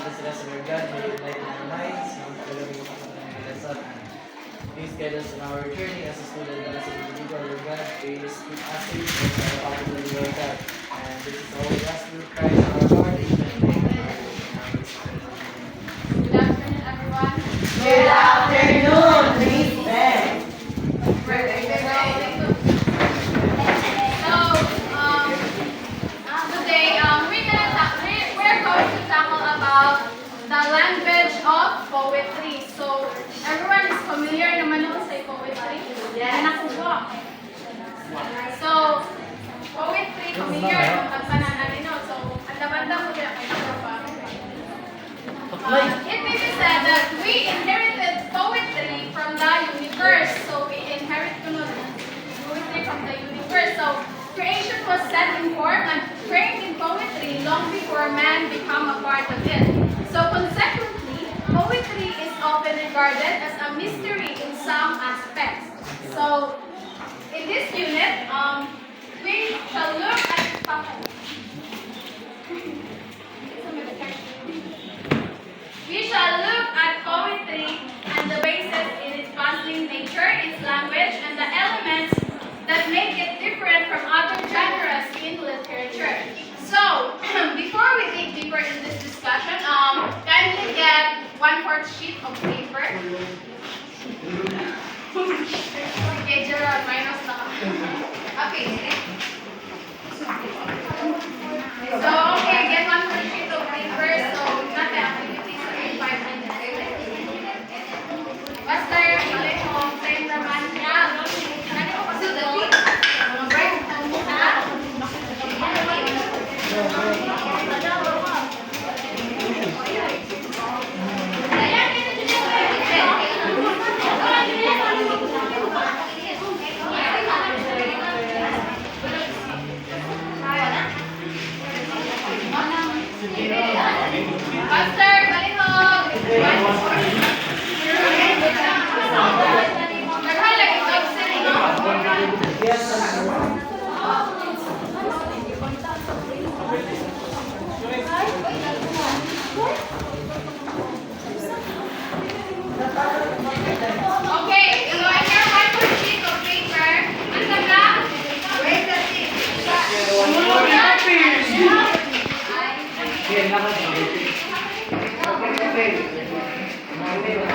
na sila sa Lord God, may enlighten our minds, na pagkalagay sa kanilang lesson. Please guide us in our journey as a student and as an individual, Lord God. Please keep us safe from our possible, Lord God. And this is all we ask through Christ our Lord. Amen. Good afternoon, everyone. Good afternoon, Miss. Today we're going to tackle about the language of poetry. So everyone is familiar naman ako sa poetry. Anak ko po. So poetry familiar kung pagpanan nino. So ang labanda ko kaya kayo pa. It may be said that we inherited poetry from the universe. So we inherit poetry from the universe. So creation was set in form and framed in poetry long before man became a part of it. So consequently, poetry is often regarded as a mystery in some aspects. So in this unit, we shall look at poetry and the basis in its puzzling nature, its language, and the elements that make it different from other genres in literature. So, before we dig deeper in this discussion, kindly get 1/4 sheet of paper. Okay, Gerard, minus na kami. Okay. So, okay, get 1/4 sheet of paper. So, natin activities in 5 minutes. Basta, balik mo, same naman niya. Ano ko kasi dati? Break mo muna. Pastor, balik mo. Naghalag ito, sino? Okay, so I have 1/4 sheet of paper. Ang tabla? Where's the sheet?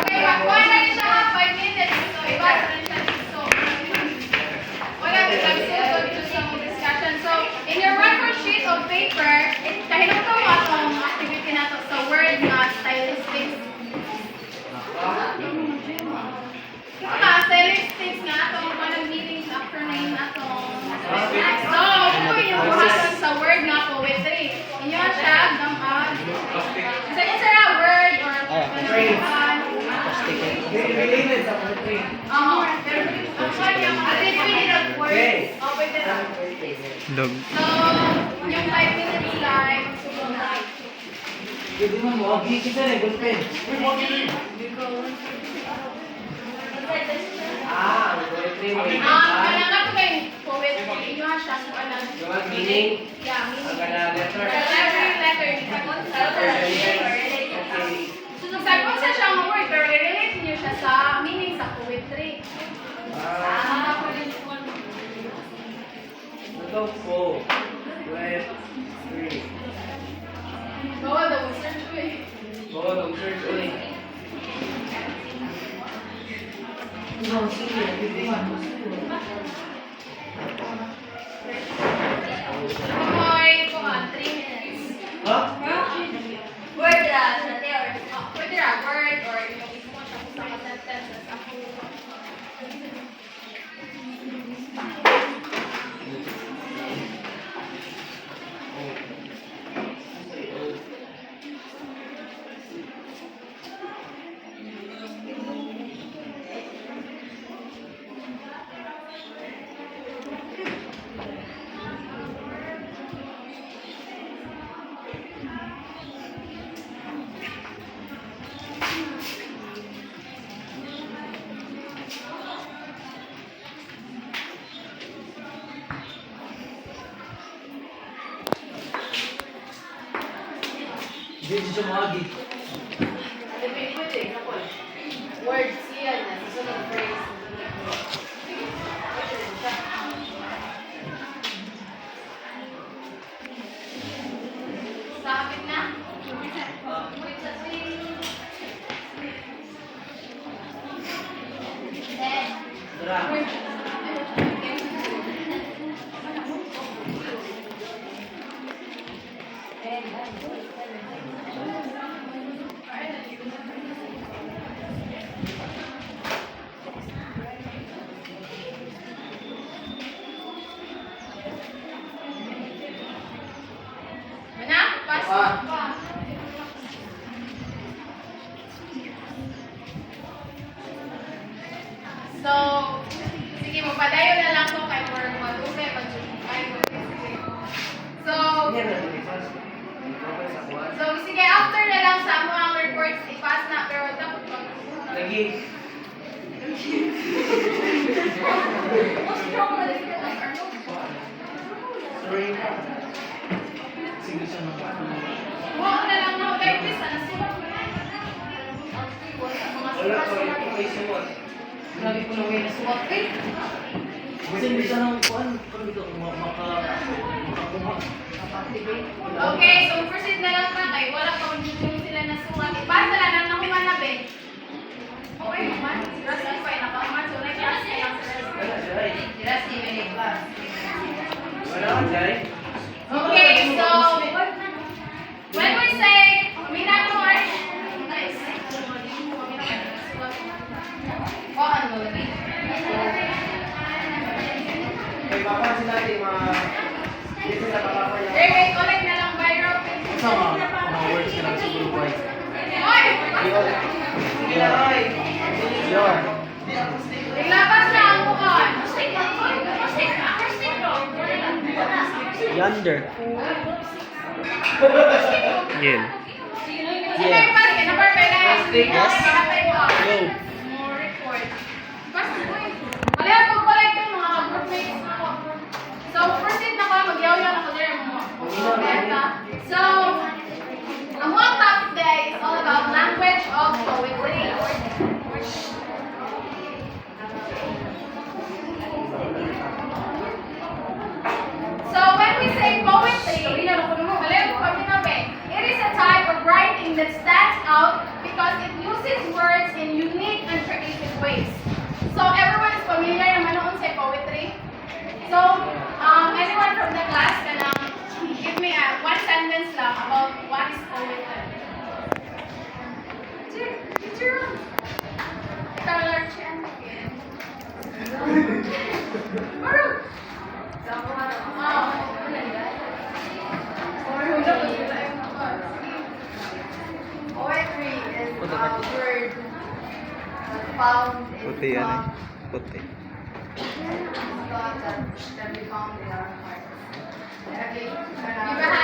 Okay, makuha na rin siya 5 minutes. So, iba na rin siya dito. Wala, nagsisunod dito sa discussion. So, in your 1/4 sheet of paper, kahit ito mo itong activity na ito sa word na stylistics. Stylistics nga itong anong meaning sa acronym na itong. So, ito yung buhaton sa word na poetry. Inyo siya, sa word or Related sa poetry. pero at least we need a word. Pwede na. So, yung 5 minutes live. Pwede mo, okay kita na, good friend. Poetry. Kailangan ko kayong poetry. Inyo siya kung ano. Meaning? Yeah, meaning. Letter. Letter. So, sagot sa siyang word, pero i-relate niyo siya sa meaning sa poetry. Ito po. Poetry. Bawal daw, search ko eh. Bawal ang search ulit. No, sige. Hoy, kuhan, 3 minutes. Ha? Word sa theory. Pwede ra, word or yung mismo siya kung sa sentences ako. Hindi siya magi. Pwede. Words yan. Susunod phrase. Sabi na? Tara. Mana? Pasok pa. So, sige, magpadayo na lang ko kay for mag-upe, So, sige, after na lang sa mo ang reports, i-pass na, pero dapat Lagi. Sorry na. Sige siya ng Huwag na lang na kay Chris, ano sila? Wala ko yung suwat. Grabe ko na may nasuwak eh. Kasi hindi siya ng kuhan. Kung dito makakuha. Activate. Okay, so proceed na lang na kay wala pa kung sila nasulat. I-pass na lang na humanabi. Okay naman, Rusty pa yung nakahuman. So, like-class na lang sa Rusty. Wala siya eh. Just give me class. Wala ka Jai. Okay, so when we say Minamor, nice. O ano lagi? Kay Papa sila mga... Hindi sila Papa yan. Derek, collect na lang Byro. Asa mga words ka lang sa group right? Oy! Sige na Roy. Yun. Ilabas na ang bukan. Yonder. Yun. Sige, pare, number 5. Yes. Yo. More report. Basta po eh. Wala ko collect yung mga group mates ko. So, proceed na ko. Mag-yaw-yaw ako there mo. So, ang mga topic today is all about language of poetry. So, when we say poetry, it is a type of writing that stands out because it uses words in unique and creative ways. So, everyone is familiar naman noon sa poetry. So, anyone from the class can give me one sentence lang about what is poetry. Teacher, Color Chen. Maruk. Poetry is Puti a ka. word found in Puti yan eh. Puti. thoughts that we found in our hearts. Okay,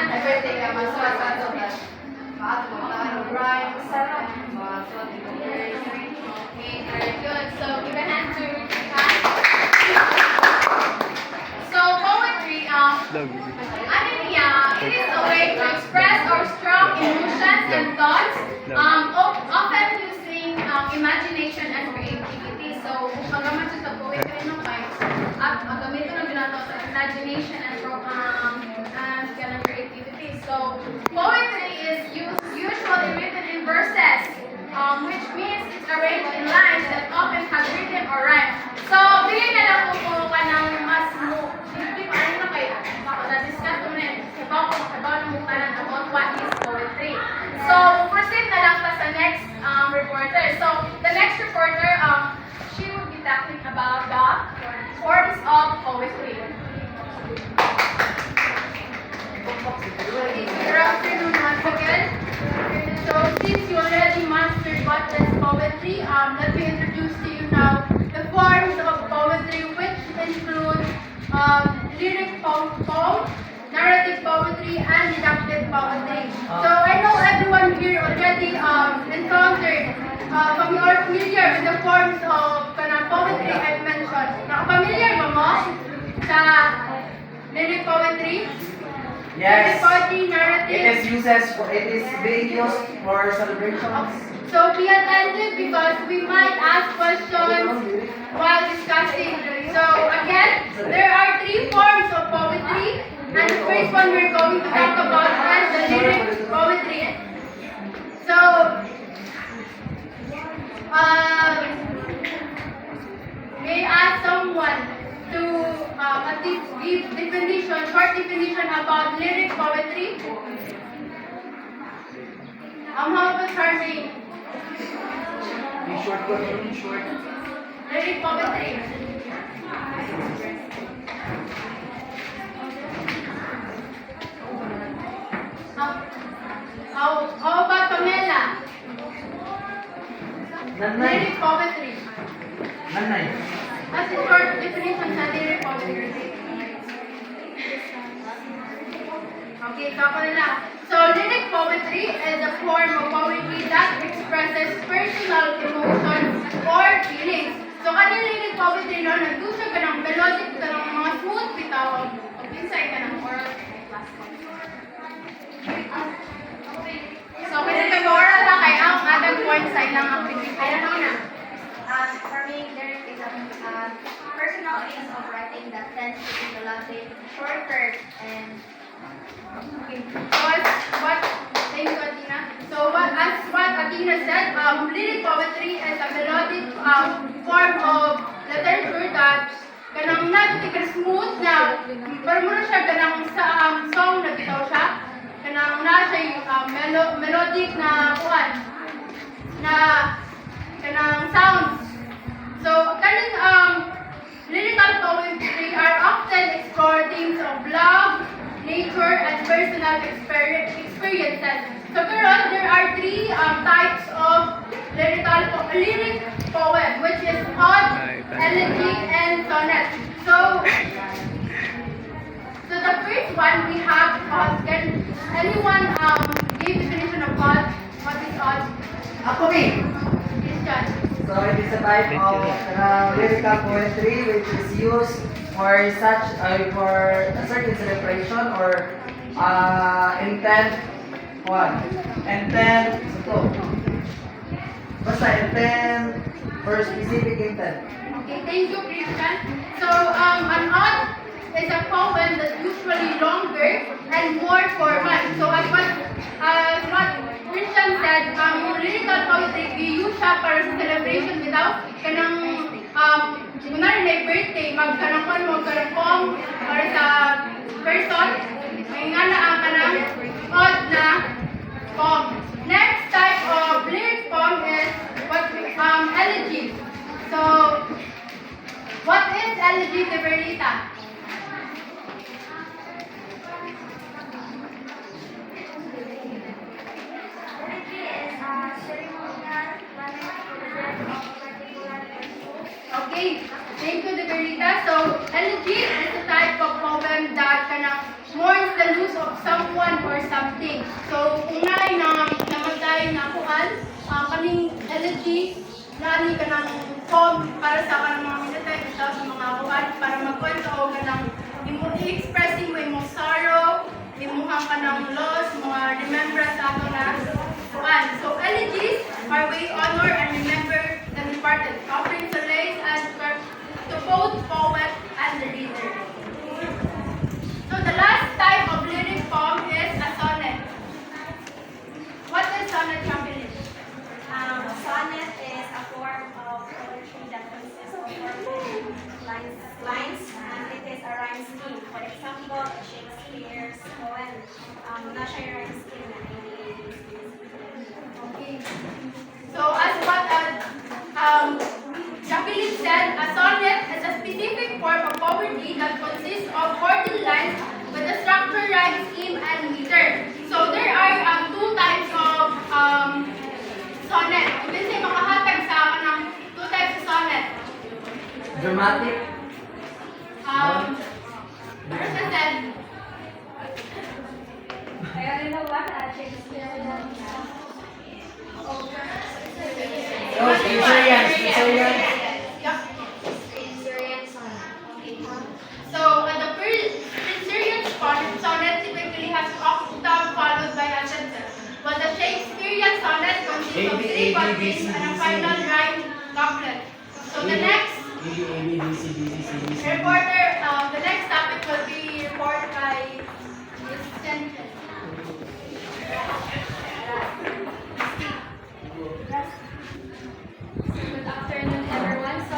Everything ang masulat sa mga rhymes, mga sulat ng words. Okay, very good. So, give a hand to Kat. So, poetry, Dog. ano niya, it is a way to express our strong emotions and thoughts, often using imagination and creativity. So, kung pagkaman siya sa poetry ng kayo, at gamitin ng binato sa imagination and creativity. So, poetry is usually written in verses, which means it's arranged in lines that often have rhythm or rhyme. So, bigyan na lang po ka ng mas mo. Hindi pa rin na kayo. Na-discuss ko na yun. Sabaw ng mukhanan about what is poetry. So, proceed na lang pa sa next reporter. So, the next reporter, she will be talking about the forms of poetry. Good afternoon once again. So, since you already mastered what is poetry, let me introduce to you now the forms of poetry, which include lyric poem, narrative poetry, and deductive poetry. So, I know everyone here already encountered or familiar with the forms of poetry I've mentioned. Nakapamiliar ba mo sa lyric poetry? Yes. poetry It narrative. it is being used for celebrations. So be attentive because we might ask questions while discussing. So again, there are three forms of poetry, and the first one we're going to talk about is the lyric poetry. So, may I ask someone to at least give short definition about lyric poetry? How about Charmaine? Be short, short. Lyric poetry. How about Pamela? Nanay. Lyric poetry. Nanay. That's a short definition sa lyric poetry. Okay, so ako na lang. So, lyric poetry is a form of poetry that expresses personal emotions or feelings. So, kanina lyric poetry, no, nandun siya ka ng melodic, ka ng mga smooth bitaw, inside ka ng oral class. So, kasi nag-oral na kayo, ang atag points sa ilang activity. Ayan ako na. For me, lyric is a personal means of writing that tends to be melodic, shorter, and Okay. Thank you, Athena. So, as what Athena said, lyric poetry is a melodic form of literature that kanang natin smooth na, pero muna siya kanang sa song na bitaw siya, kanang na siya melodic na kuhan, na kanang sounds. So, kaning lyrical poetry are often explore themes of love, nature, and personal experiences. So, karon there are three types of lyric poem, which is ode, elegy, and sonnet. So the first one we have ode. Can anyone give definition of ode? What is ode? Ako me. Christian. So it is a type of lyrical poetry which is used for for a certain celebration or intent for specific intent. Okay, thank you, Christian. So, an ode is a poem that's usually longer and more formal. So, as what Christian said, lyrical poetry, we use siya para sa celebration without kanang, kunwari na birthday, magkarapong para sa person, may nga na ang kanang ode na poem. Next type of lyric poem is elegy. So, what is elegy, Tiberlita? Liturgy is a ceremonial manner for the death of a particular person. Okay, thank you, Tiberlita. So, elegy is a type of poem that kanang mourns the loss of someone or something. So, kung namatay na kuhan, kaming elegy, nani ka ng poem para sa kanang mga minatay sa mga kuhan, para magkwento o kanang i-expressing mo imong sorrow, imuhang ka ng loss, mga remembrance ato na kuhan. So, elegies are way honor and remember the departed, offering solace and to both poet and the reader. So, the last type of lyric poem is a sonnet. What is sonnet, Champion? A sonnet is a form of poetry that consists of 4 lines, and it is a rhyme scheme. For example, Shakespeare's poem, nasa rhyme scheme na Okay. So, as what Jacqueline said, a sonnet is a specific form of poetry that consists of 14 lines with a structure, rhyme scheme, and meter. So, there are 2 types of sonnet. Kasi makahatag sa akin ng 2 types of sonnet. Dramatic. First I said, I only know one Shakespeare. Oh, Syrians. yeah. So, the first Syrian sonnet typically consist of 3 quatrains and a final rhyme couplet. So the next A, B, B, C, D, C, D, C. reporter, the next topic will be reported by Ms. Jensen. Good afternoon, everyone. So,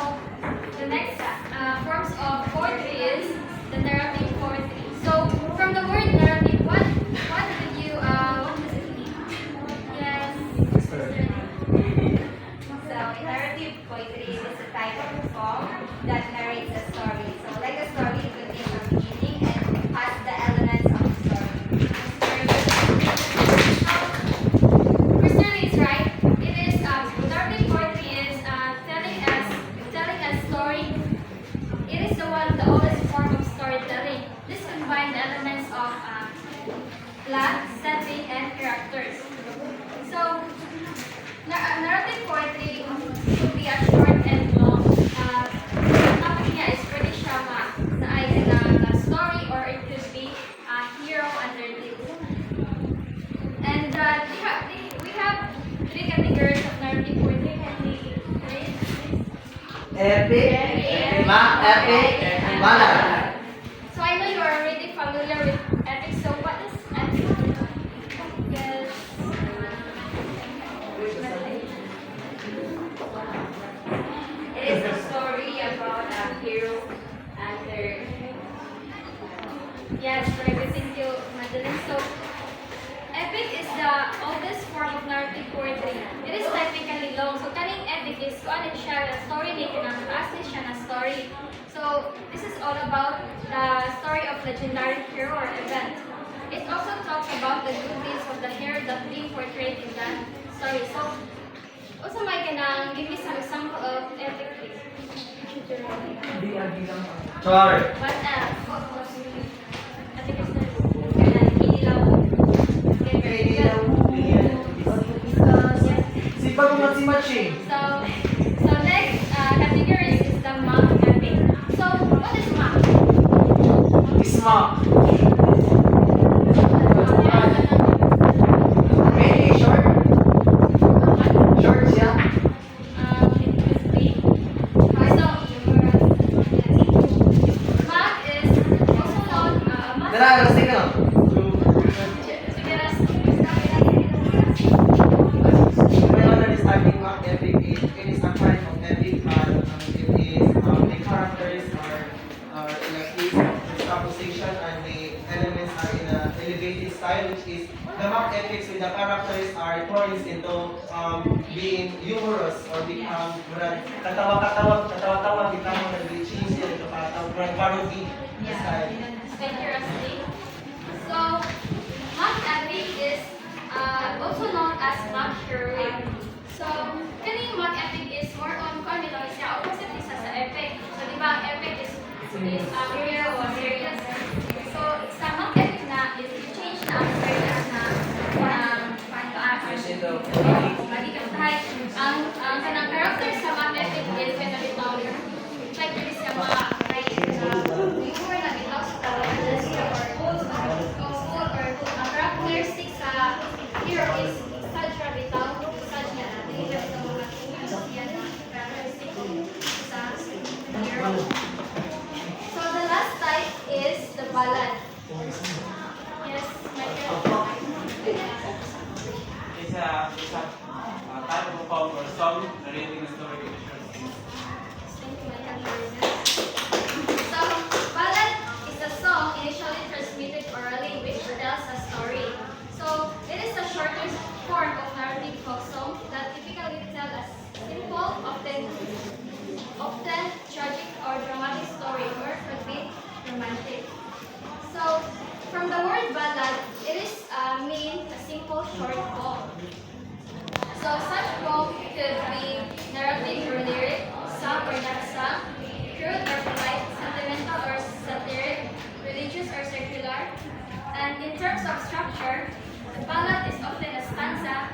the next forms of poetry is the narrative poetry. So, from the word narrative, what does it mean? Yes. So, narrative poetry is a type of poem that narrates a story. So, like a story, it contains a beginning and has the elements of a story. Christian is right. It is narrative poetry is telling a story. It is the oldest form of storytelling. This combines the elements of plot, setting, and characters. So, narrative poetry could be a short and long. The topic niya is pwede siya na either na story or it could be a hero underneath. And we have 3 categories of narrative poetry. Can we read this? Epic, epic, and ballad. So I know you are already familiar with epic. So what is epic? Yes. It is a story about a hero and their Yes, correct. Thank you, Madeline. So epic is the oldest form of narrative poetry. It is technically long. So kaning epic is kung ano siya, the story ni kinakaas ni siya na story. So this is all about the story of legendary hero or event. It also talks about the good deeds of the hero that being portrayed in that story. So also may kanang give me some example of epic, please. Char. What else? Ate Kristen. Okay, very good. Si Pag si Matching. So next category is the mock epic. So what is mock? Isma. Very short. Short siya. It could be. So mock is also known mock. Dara, sige no. Sige, ras. When already starting mock epic, it is a kind of epic, but it is the characters are in a case of juxtaposition and the elements are in a elevated style, which is the mock epics with the characters are turns into being humorous or become katawa-tawa, become nag-change into parody style. Thank you, Rusty. So mock epic is also known as mock heroic. So kaning mock epic is more on kung ano siya opposite isa sa epic. So di ba ang epic is hero or serious. So sa mock epic na is change na ang serious na ang kanang character sa mock epic is kanang like this sa mga before na bitaw sa tawagan siya or ang characteristic sa hero is such a bitaw such na deliver sa mga siya na characteristic sa hero. So the last type is the ballad. Yes, Michael. It's a type of a poem or song narrating a story in a short scene. Thank you, Michael. So, ballad is a song initially transmitted orally which tells a story. So, it is the shortest form of narrative folk song that typically tell a simple, often tragic or dramatic story or could be romantic. So, from the word ballad, it is mean a simple short poem. So, such poem could be narrative or lyric, song or not song, crude or polite, sentimental or satiric, religious or secular. And in terms of structure, the ballad is often a stanza,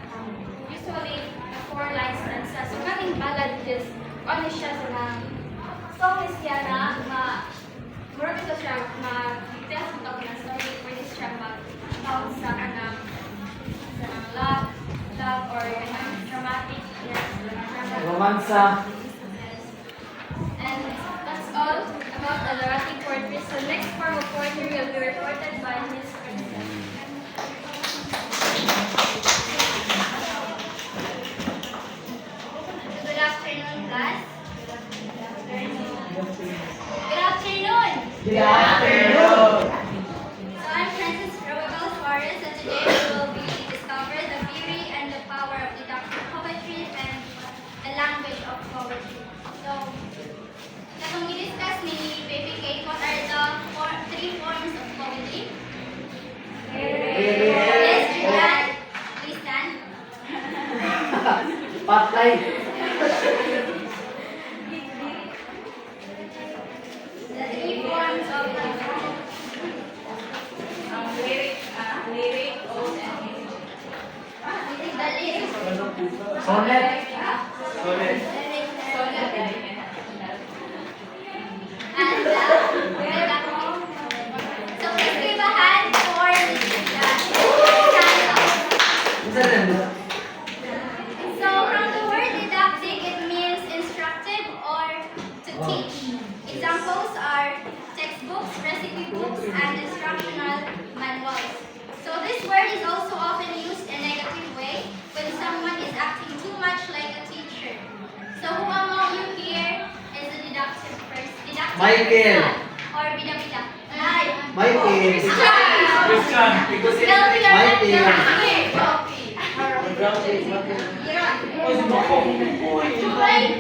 usually a 4-line stanza. So, kaning ballad is ano siya na song is siya na murag ito siya mag-tell of na story, pwede siya mag-tell sa kanang love or kanang romansa. And that's all about the narrative poetry. So next form of poetry will be reported by Ms. Princess. Good afternoon, class. Good afternoon. Good afternoon! So I'm Princess Roel Suarez, and today we will be discover the beauty and the power of deductive poetry and the language of poetry. So, katong i-discuss ni Baby Kate, what are the three forms of poetry? Yes, Julian. Please stand. Patay! The three forms of poetry. Lyric, ode, and music. The lyrics. Sonnet! Lyrics. And so please give a hand for the So from the word didactic, it means instructive or to teach. Examples are textbooks, recipe books, and instructional manuals. So this word is also often used in a negative way when someone is acting too much like a teacher. So who among you here is a didactic person? Didactic Michael. person or bida-bida? Hi. Michael. Christian. Guilty or not Michael.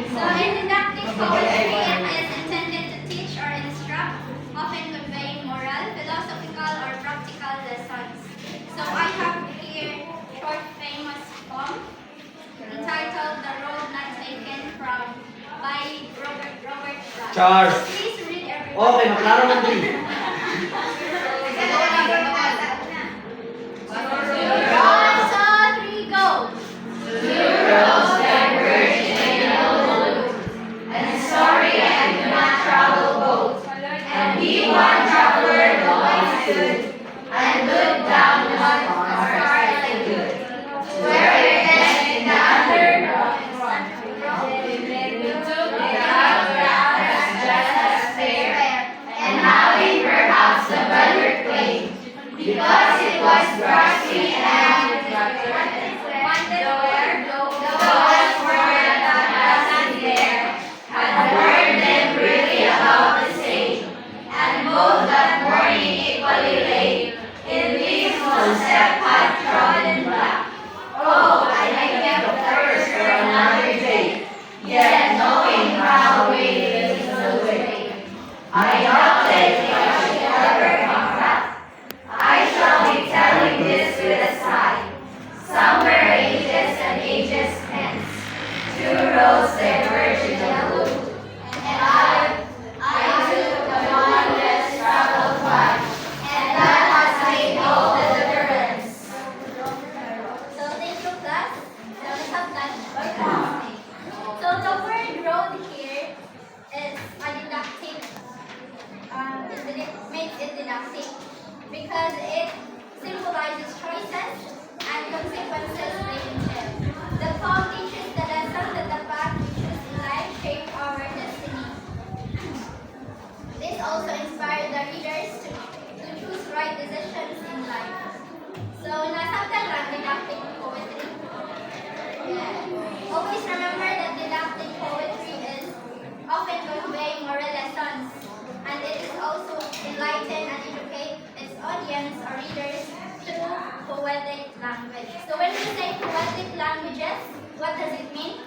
So in didactic poetry, it is intended to teach or instruct, often conveying moral, philosophical, or practical lessons. So I have here short famous poem entitled "The Road Not Taken" by Robert Frost. Charles. Please read everyone. Okay, maklaro man din. One, two, three, go. So thank you, class. So let's have that. So the word road here is a didactic. It makes it didactic because it symbolizes choices and consequences relationship. The poem teaches the lesson that the path we choose in life shape our destiny. This also inspired the readers to choose right decisions in life. So, nasabtan lang didactic poetry. Yeah. Always remember that didactic poetry is often conveying moral lessons, and it is also enlighten and educate its audience or readers through poetic language. So, when we say poetic languages, what does it mean?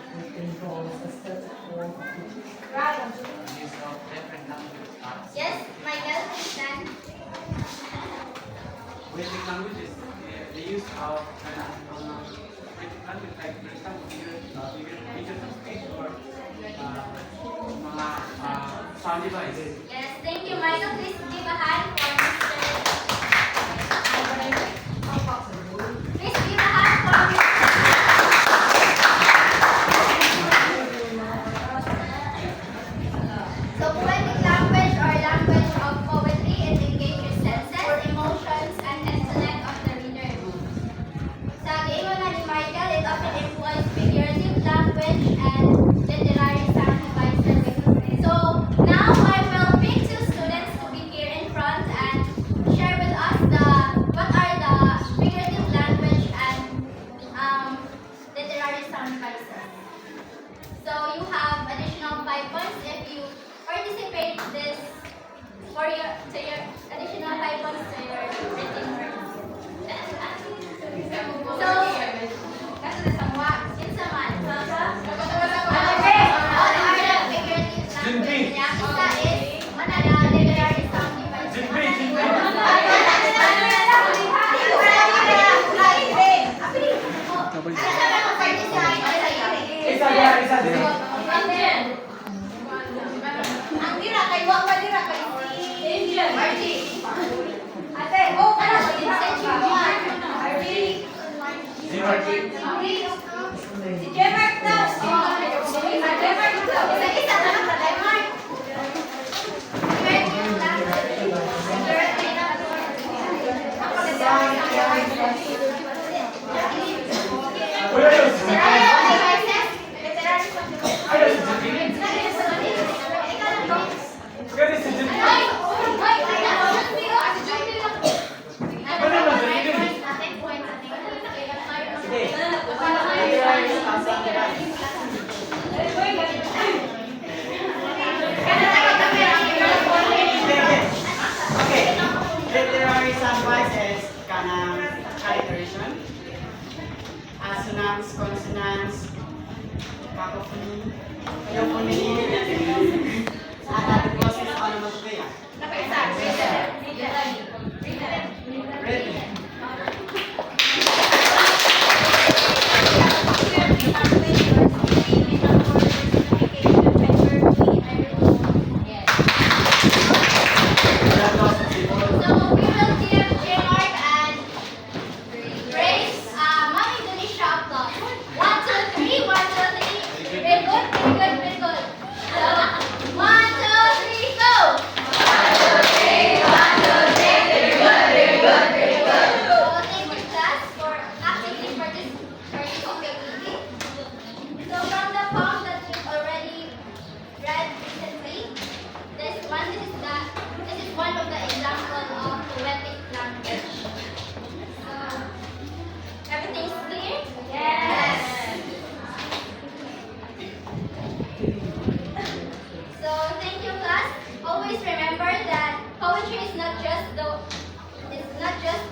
Yes, Michael, please stand. Poetic languages, the use of poetic language, like for example, figures of speech or mga sound devices. Yes, thank you, Michael. Please give a hand for Mr. Please give a hand for Mr. So, poetic language or language of poetry, it engages senses, emotions, and intellect of the reader. Sa giingon na ni Michael, it often employs figurative language and participate this for your additional 5 points to your written work. So, in summary, all are the figurative language. Isa is literary sound device. Ang dira kay wa pa dira kay si Ate, oh kana sa si Jemark daw. Si Jemark daw. Isa na lang sa Jemark. Literary soundbites is kanang alliteration, assonance, consonants, cacophony, euphony, and that process onomatopoeia. Written. So we will give J-Mark and Grace, Mommy Denisha applause. 1, 2, 3, 1, 2, 3. Very good, very good, very good. So, 1, 2, 3, go! 1, 2, 3, 1, 2, 3. Very good, very good, very good. So thank you class for actively participating. So from the poem that we've already read recently, this is one of the example of poetic language. So, everything's clear? Yes. So, thank you class. Always remember that poetry is not just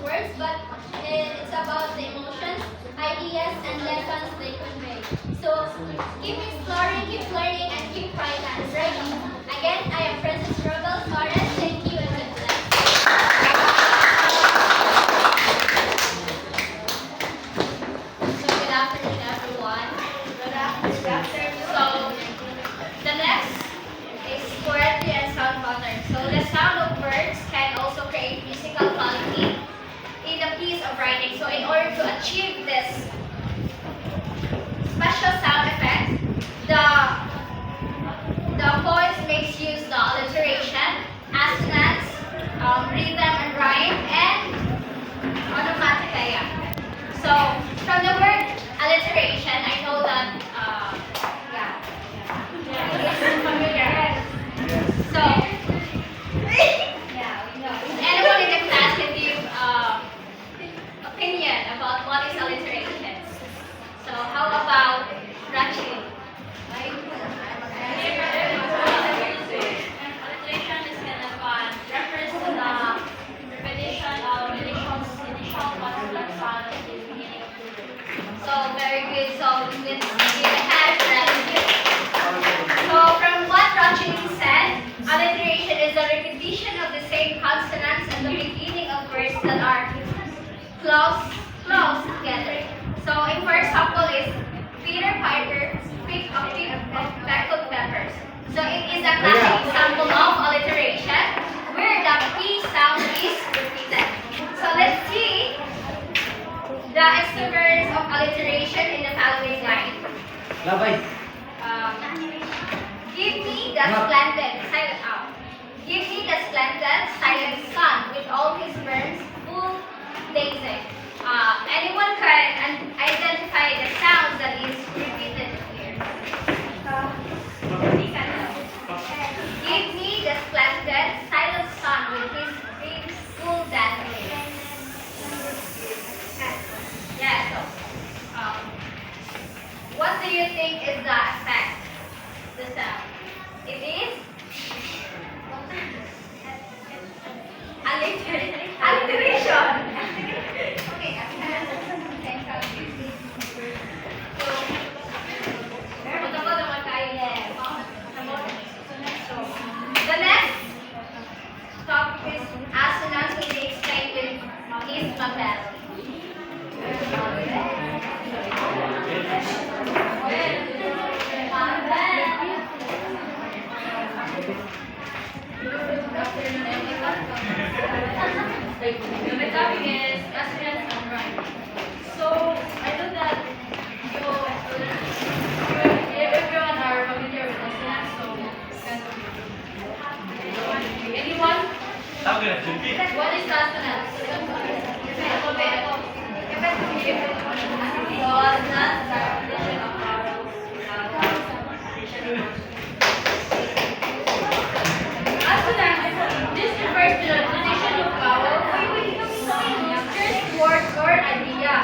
words, but it's about the emotions, ideas, and lessons they convey. So, keep exploring, keep learning, and keep writing. Again, I am Princess Robel Torres. Thank you and good luck. So good afternoon, everyone. Good afternoon. So the next is poetry and sound pattern. So the sound of words can also create musical quality in a piece of writing. So in order to achieve this special sound effect, the poet makes use the alliteration, assonance, rhythm and rhyme, and onomatopoeia. So from the word alliteration, I know that it's familiar. So yeah, we know. Anyone in the class can give opinion about what is alliteration? So how about Rachel? Alliteration is kind of reference to the repetition of initial consonant sound at the beginning of the word. So very good. So let's give a hand for Rachel. So from what Rachel said, alliteration is a repetition of the same consonants at the beginning of words that are close together. So for example is Peter Piper picked a pick of pickled peppers. So it is a classic example of alliteration where the P sound is repeated. So let's see the extrovert of alliteration in the following line. Give me the splendid silent out. Give me the splendid silent sun with all his burns full daisy. Anyone can identify the sound that is repeated here. Give me the splendid silent sun with his wings full daisy. Yeah. So, what do you think is the effect? The sound. It is Alliteration. Okay, the next topic is assonance will be explained with Miss Mabel. The topic is consonants and rhymes. So I know that everyone are familiar with consonants. So anyone? What is consonants? Consonants. This refers to the position of vowel words or idea.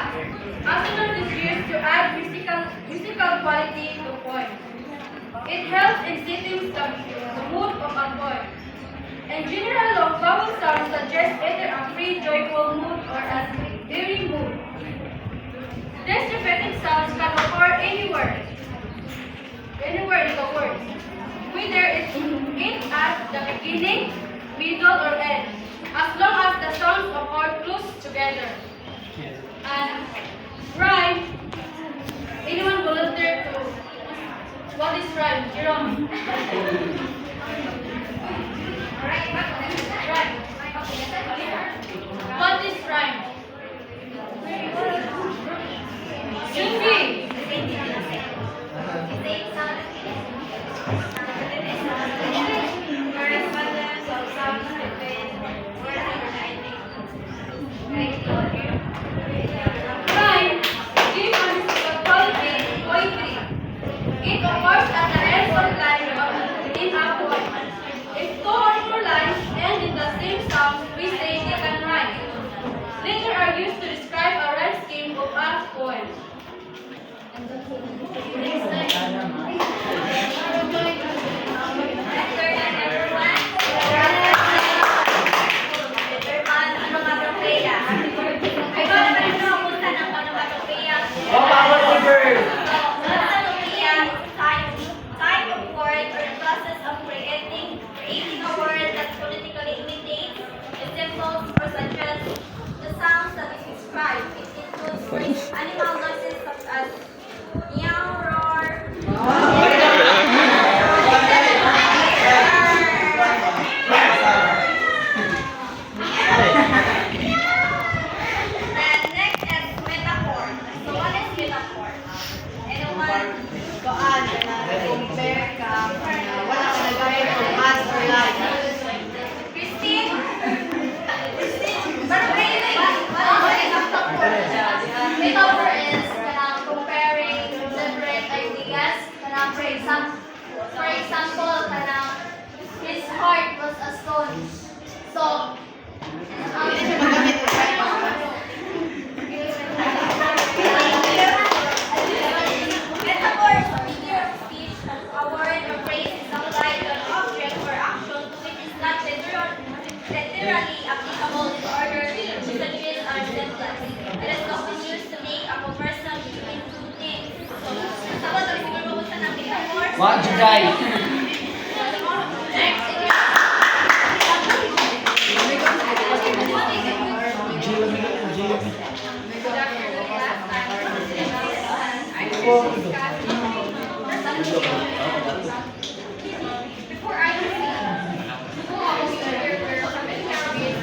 Consonant is used to add musical quality to poem. It helps in setting the mood of a poem. In general, long vowel sounds suggest either a free, joyful mood or a weary mood. These repeating sounds can occur anywhere in the word, whether it's at the beginning, middle, or end, as long as the sounds occur close together. And rhyme. Anyone volunteer to what is rhyme? Jerome. Rhyme. What is rhyme? Sylvie. Rhyme gives musical quality poetry. It occurs at the end of line in a poem. If two or more lines end in the same sound, we say they can rhyme. Letters are used to describe a rhyme scheme of a poem. Type of word or process of creating a word that phonetically imitates the symbols or suggests the sounds that is described. It includes animal noises such as meow, roar. And next is metaphor. So what is metaphor? Anyone? Compare ka, wala ka nagawin for math or life. Christine? But really, what is metaphor? Metaphor is comparing different ideas. For example, his heart was a stone. So, Metaphor is a figure of speech, a word or phrase is applied to an object or action to which is not literally applicable in order usages are sentence. It is often used to make a comparison between two things. So, sabat ang siguro sa ng metaphor. What you guys? Next, Before I proceed, who among you here were familiar with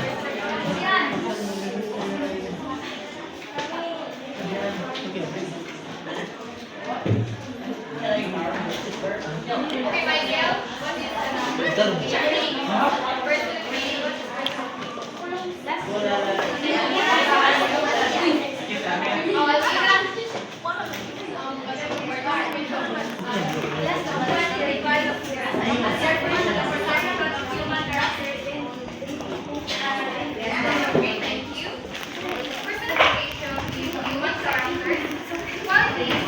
Okay, Michael, what is Thank you. Personification is human characters, qualities,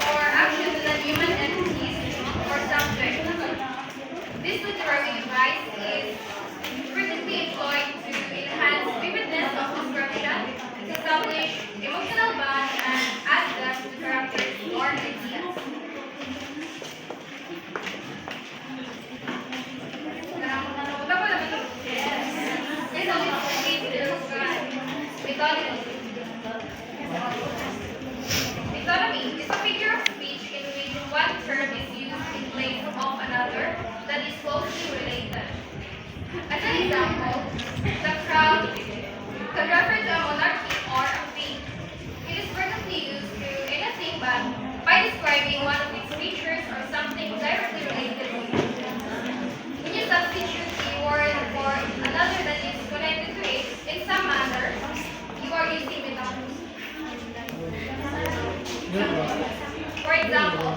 or actions that human entities or subjects. This would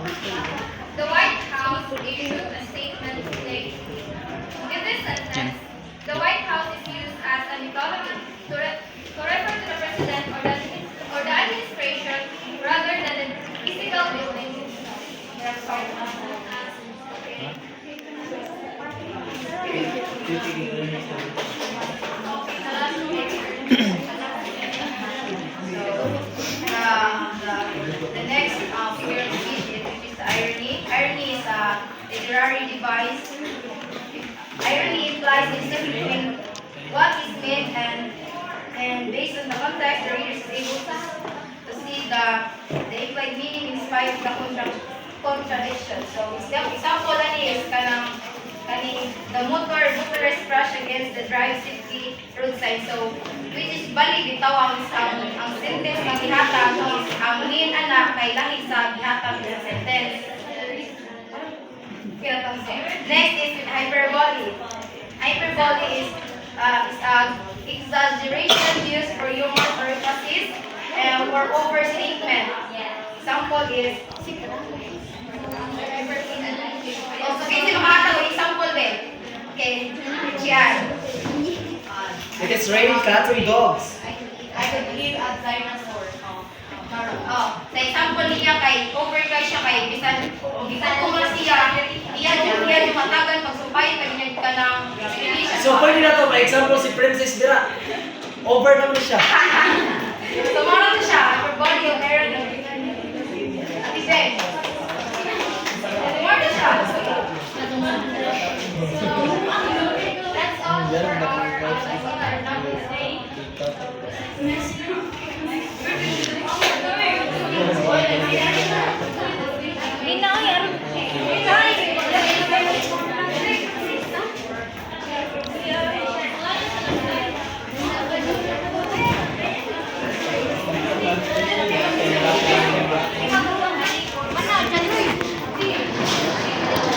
The White House issued a statement today. In this sentence, the White House is used as a mythology to refer to the president or the administration rather than the physical building. The next figure of speech is the irony. Irony is a literary device. Irony implies distinction between what is meant and based on the context, the reader is able to see the implied meaning in spite of the contradiction. So, example is the motorist crash against the drive safety road sign. So, which is bali bitaw ang sentence na gihatag is ang main anak kay langit sa gihatag ng sentence. Next is hyperbole. Hyperbole is exaggeration used for humor or emphasis or overstatement. Example is okay, sino makakatawa? Example din. Okay, yan. It is raining cat or dogs. I could live a dinosaur. Oh, sa example niya kay over kay siya kay bisan kung siya iya matagan pagsupay kay niya ka ng So, pwede na to. May example si Princess Dira. Over naman siya. So, mara na siya. Hyperbole of irony. Ati Ben. Mara na siya. That's all for our lesson our number today. Next.